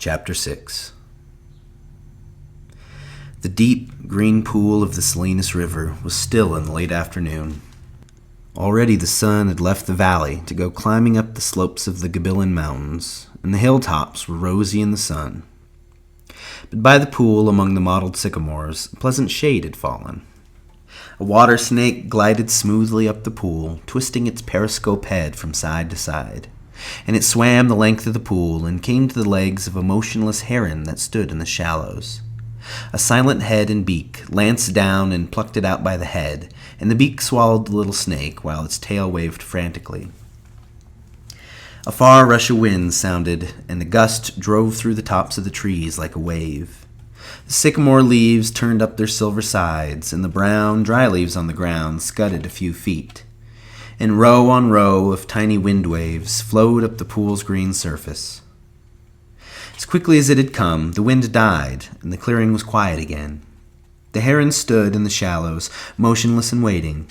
Chapter 6. The deep, green pool of the Salinas River was still in the late afternoon. Already the sun had left the valley to go climbing up the slopes of the Gabilan Mountains, and the hilltops were rosy in the sun. But by the pool among the mottled sycamores, a pleasant shade had fallen. A water snake glided smoothly up the pool, twisting its periscope head from side to side, and it swam the length of the pool and came to the legs of a motionless heron that stood in the shallows. A silent head and beak lanced down and plucked it out by the head, and the beak swallowed the little snake while its tail waved frantically. A far rush of wind sounded, and the gust drove through the tops of the trees like a wave. The sycamore leaves turned up their silver sides, and the brown, dry leaves on the ground scudded a few feet. And row on row of tiny wind waves flowed up the pool's green surface. As quickly as it had come, the wind died, and the clearing was quiet again. The heron stood in the shallows, motionless and waiting.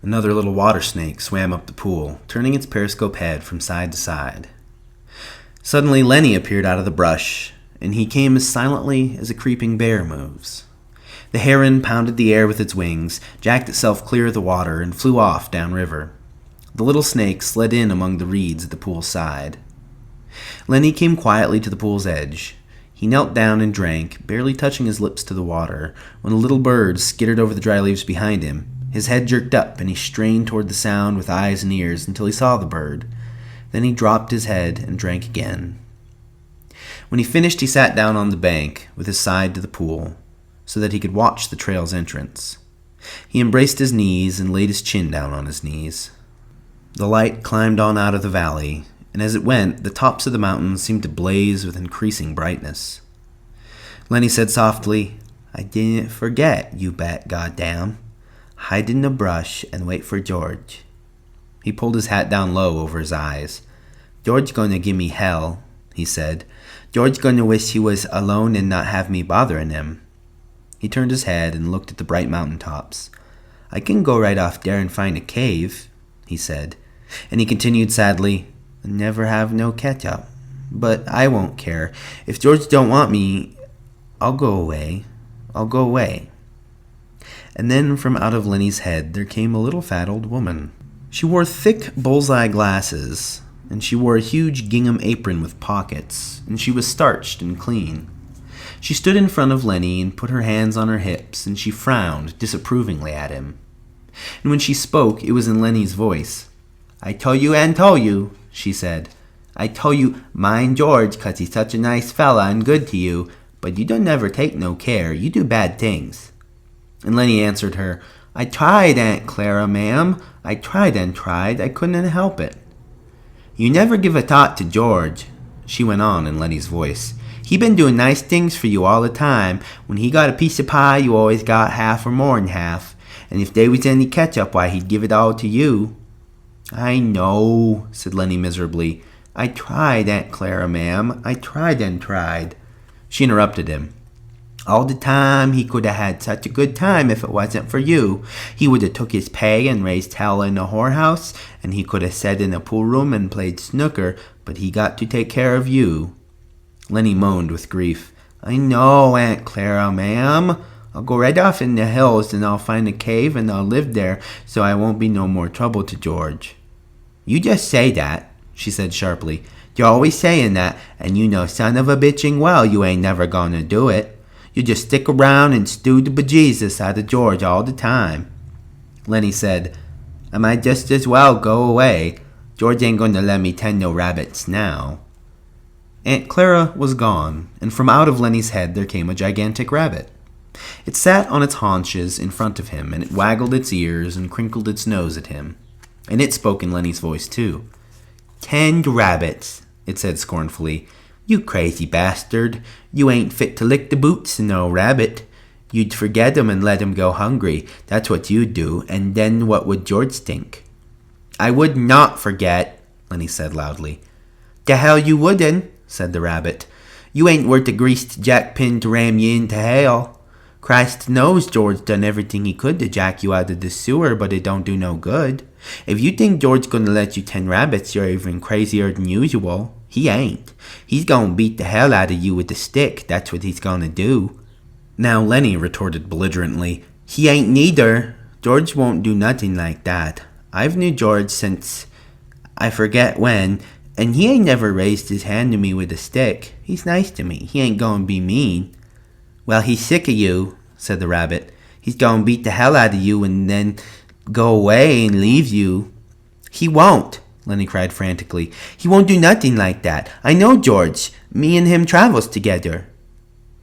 Another little water snake swam up the pool, turning its periscope head from side to side. Suddenly Lennie appeared out of the brush, and he came as silently as a creeping bear moves. The heron pounded the air with its wings, jacked itself clear of the water, and flew off downriver. The little snake slid in among the reeds at the pool's side. Lennie came quietly to the pool's edge. He knelt down and drank, barely touching his lips to the water, when a little bird skittered over the dry leaves behind him. His head jerked up, and he strained toward the sound with eyes and ears until he saw the bird. Then he dropped his head and drank again. When he finished, he sat down on the bank, with his side to the pool, so that he could watch the trail's entrance. He embraced his knees and laid his chin down on his knees. The light climbed on out of the valley, and as it went, the tops of the mountains seemed to blaze with increasing brightness. Lennie said softly, "I didn't forget, you bet, goddamn. Hide in the brush and wait for George." He pulled his hat down low over his eyes. "George gonna give me hell," he said. "George gonna wish he was alone and not have me bothering him." He turned his head and looked at the bright mountain tops. "I can go right off there and find a cave," he said. And he continued sadly, "Never have no catch-up. But I won't care. If George don't want me, I'll go away. I'll go away." And then from out of Lennie's head there came a little fat old woman. She wore thick bullseye glasses, and she wore a huge gingham apron with pockets, and she was starched and clean. She stood in front of Lennie and put her hands on her hips, and she frowned disapprovingly at him. And when she spoke, it was in Lennie's voice. "I tell you, she said. "I tell you, mind George, 'cause he's such a nice fella and good to you, but you don't never take no care. You do bad things." And Lennie answered her, "I tried, Aunt Clara, ma'am. I tried and tried. I couldn't help it." "You never give a thought to George," she went on in Lennie's voice. "He been doing nice things for you all the time. When he got a piece of pie, you always got half or more'n half. And if there was any ketchup, why, he'd give it all to you." "I know," said Lennie miserably. "I tried, Aunt Clara, ma'am. I tried and tried." She interrupted him. "All the time he could have had such a good time if it wasn't for you. He would have took his pay and raised hell in a whorehouse, and he could have sat in a pool room and played snooker, but he got to take care of you." Lennie moaned with grief. "I know, Aunt Clara, ma'am. I'll go right off in the hills, and I'll find a cave, and I'll live there, so I won't be no more trouble to George." "You just say that," she said sharply. "You're always saying that, and you know son of a bitching well you ain't never gonna do it. You just stick around and stew the bejesus out of George all the time." Lennie said, "I might just as well go away. George ain't gonna let me tend no rabbits now." Aunt Clara was gone, and from out of Lennie's head there came a gigantic rabbit. It sat on its haunches in front of him, and it waggled its ears and crinkled its nose at him. And it spoke in Lennie's voice, too. "Tend rabbits," it said scornfully. "You crazy bastard. You ain't fit to lick the boots of no rabbit. You'd forget 'em and let 'em go hungry. That's what you'd do, and then what would George think?" "I would not forget," Lennie said loudly. "The hell you wouldn't," said the rabbit. "You ain't worth a greased jackpin to ram you into hell. Christ knows George done everything he could to jack you out of the sewer, but it don't do no good. If you think George's gonna let you tend rabbits, you're even crazier than usual. He ain't. He's gonna beat the hell out of you with a stick. That's what he's gonna do. Now Lennie retorted belligerently, He ain't neither. George won't do nothing like that. I've knew George since I forget when, and he ain't never raised his hand to me with a stick. He's nice to me. He ain't gonna be mean. Well, he's sick of you, said the rabbit. He's gonna beat the hell out of you and then go away and leave you. He won't, Lennie cried frantically. He won't do nothing like that. I know George. Me and him travels together.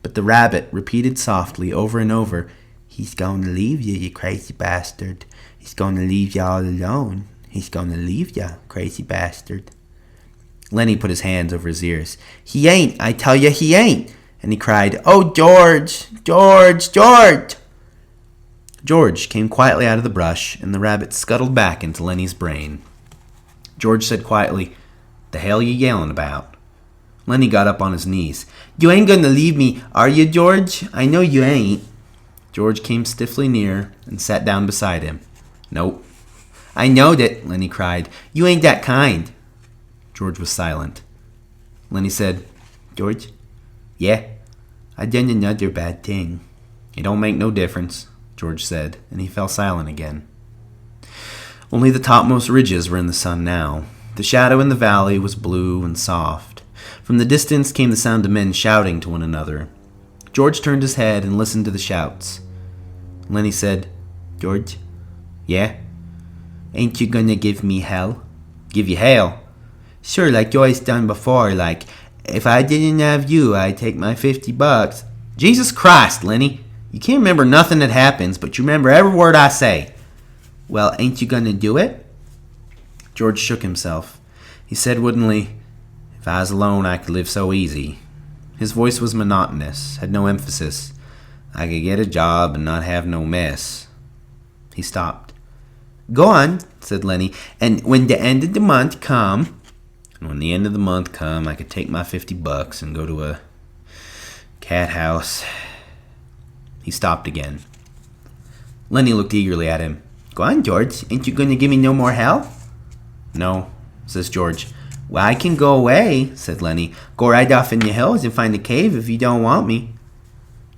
But the rabbit repeated softly over and over, He's going to leave you, you crazy bastard. He's going to leave you all alone. He's going to leave you, crazy bastard. Lennie put his hands over his ears. He ain't, I tell you he ain't. And he cried, Oh, George, George, George. George came quietly out of the brush, and the rabbit scuttled back into Lennie's brain. George said quietly, The hell you yelling about? Lennie got up on his knees. You ain't going to leave me, are you, George? I know you ain't. George came stiffly near and sat down beside him. Nope. I knowed it, Lennie cried. You ain't that kind. George was silent. Lennie said, George? Yeah, I done another bad thing. It don't make no difference, George said, and he fell silent again. Only the topmost ridges were in the sun now. The shadow in the valley was blue and soft. From the distance came the sound of men shouting to one another. George turned his head and listened to the shouts. Lennie said, George? Yeah? Ain't you gonna give me hell? Give you hell? Sure, like you always done before, like, if I didn't have you, I'd take my $50. Jesus Christ, Lennie! You can't remember nothing that happens, but you remember every word I say. Well, ain't you gonna do it? George shook himself. He said woodenly, If I was alone, I could live so easy. His voice was monotonous, had no emphasis. I could get a job and not have no mess. He stopped. Go on, said Lennie, and when the end of the month come, I could take my $50 and go to a cat house. He stopped again. Lennie looked eagerly at him. Go on, George. Ain't you going to give me no more hell? No, says George. Well, I can go away, said Lennie. Go right off in the hills and find a cave if you don't want me.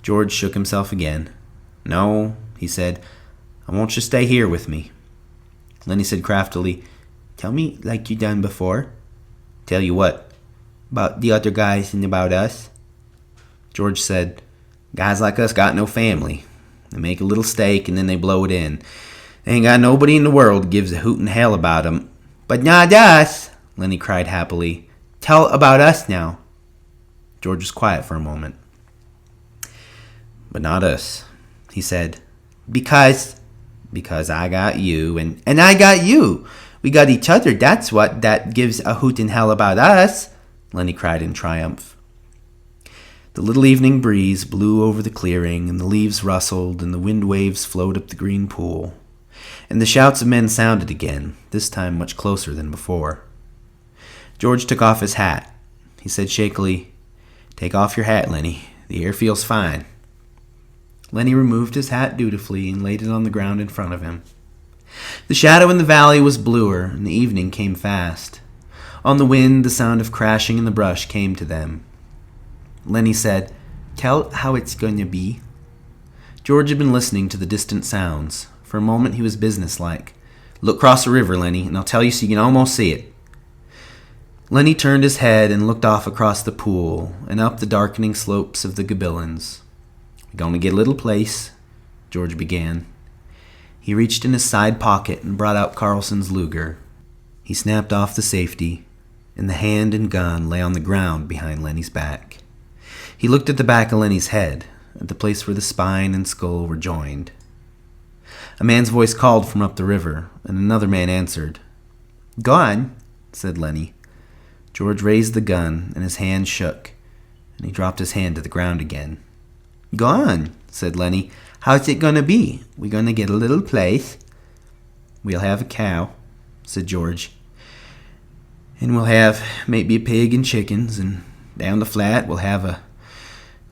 George shook himself again. No, he said. I want you to stay here with me. Lennie said craftily, Tell me like you done before. Tell you what? About the other guys and about us. George said, Guys like us got no family. They make a little stake and then they blow it in. They ain't got nobody in the world gives a hoot in hell about 'em. But not us, Lennie cried happily. Tell about us now. George was quiet for a moment. But not us, he said. Because I got you and I got you. We got each other, that's what that gives a hoot in hell about us, Lennie cried in triumph. The little evening breeze blew over the clearing, and the leaves rustled, and the wind waves flowed up the green pool. And the shouts of men sounded again, this time much closer than before. George took off his hat. He said shakily, Take off your hat, Lennie. The air feels fine. Lennie removed his hat dutifully and laid it on the ground in front of him. The shadow in the valley was bluer, and the evening came fast. On the wind, the sound of crashing in the brush came to them. Lennie said, Tell how it's going to be. George had been listening to the distant sounds. For a moment he was businesslike. Look across the river, Lennie, and I'll tell you so you can almost see it. Lennie turned his head and looked off across the pool and up the darkening slopes of the Gabillons. We're going to get a little place, George began. He reached in his side pocket and brought out Carlson's Luger. He snapped off the safety, and the hand and gun lay on the ground behind Lennie's back. He looked at the back of Lennie's head, at the place where the spine and skull were joined. A man's voice called from up the river, and another man answered. Go on, said Lennie. George raised the gun, and his hand shook, and he dropped his hand to the ground again. Go on, said Lennie. How's it going to be? We going to get a little place? We'll have a cow, said George. And we'll have maybe a pig and chickens, and down the flat we'll have a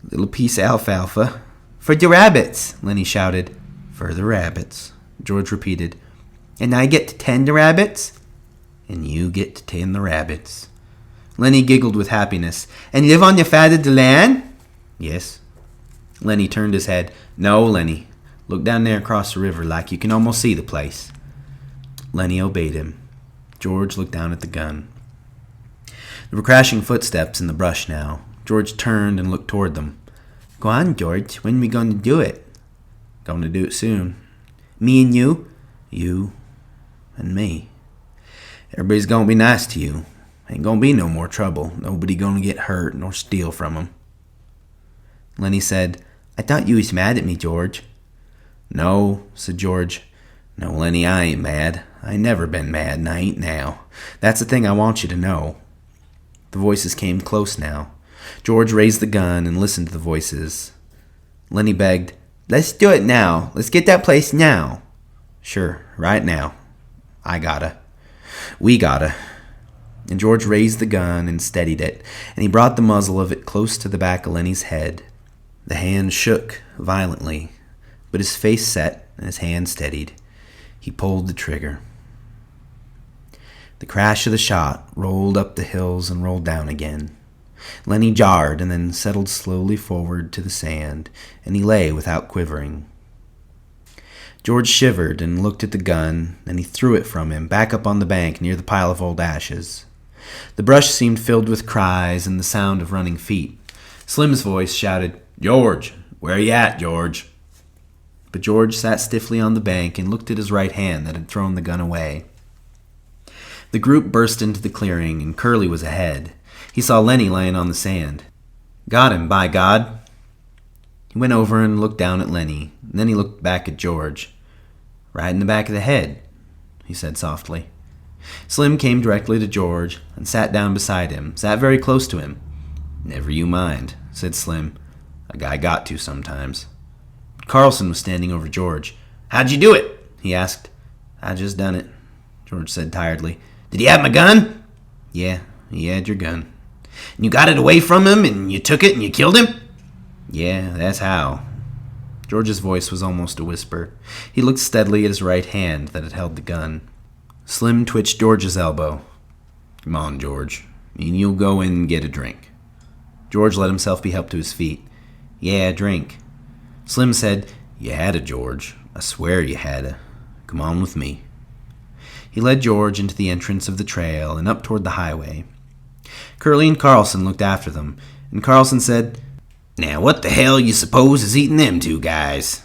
little piece of alfalfa. For the rabbits, Lennie shouted. For the rabbits, George repeated. And I get to tend the rabbits? And you get to tend the rabbits. Lennie giggled with happiness. "And you live on your father de land?" "Yes." Lennie turned his head. "No, Lennie. Look down there across the river like you can almost see the place." Lennie obeyed him. George looked down at the gun. There were crashing footsteps in the brush now. George turned and looked toward them. "Go on, George. When are we going to do it?" "Going to do it soon." "Me and you?" "You and me. Everybody's going to be nice to you. Ain't going to be no more trouble. Nobody going to get hurt nor steal from 'em." Lennie said, "I thought you was mad at me, George." "No," said George. "No, Lennie, I ain't mad. I never been mad, and I ain't now. That's the thing I want you to know." The voices came close now. George raised the gun and listened to the voices. Lennie begged, "Let's do it now. Let's get that place now." "Sure, right now. I gotta. We gotta." And George raised the gun and steadied it, and he brought the muzzle of it close to the back of Lennie's head. The hand shook violently, but his face set and his hand steadied. He pulled the trigger. The crash of the shot rolled up the hills and rolled down again. Lennie jarred and then settled slowly forward to the sand, and he lay without quivering. George shivered and looked at the gun, and he threw it from him back up on the bank near the pile of old ashes. The brush seemed filled with cries and the sound of running feet. Slim's voice shouted, "George, where you at, George?" But George sat stiffly on the bank and looked at his right hand that had thrown the gun away. The group burst into the clearing, and Curly was ahead. He saw Lennie laying on the sand. "Got him, by God." He went over and looked down at Lennie, and then he looked back at George. "Right in the back of the head," he said softly. Slim came directly to George and sat down beside him, sat very close to him. "Never you mind," said Slim. "A guy got to sometimes." Carlson was standing over George. "How'd you do it?" he asked. "I just done it," George said tiredly. "Did he have my gun?" "Yeah, he had your gun." "And you got it away from him, and you took it, and you killed him?" "Yeah, that's how." George's voice was almost a whisper. He looked steadily at his right hand that had held the gun. Slim twitched George's elbow. "Come on, George, and you'll go in and get a drink." George let himself be helped to his feet. "Yeah, a drink." Slim said, "You had a, George. I swear you had a. Come on with me." He led George into the entrance of the trail and up toward the highway. Curly and Carlson looked after them, and Carlson said, "Now what the hell you suppose is eating them two guys?"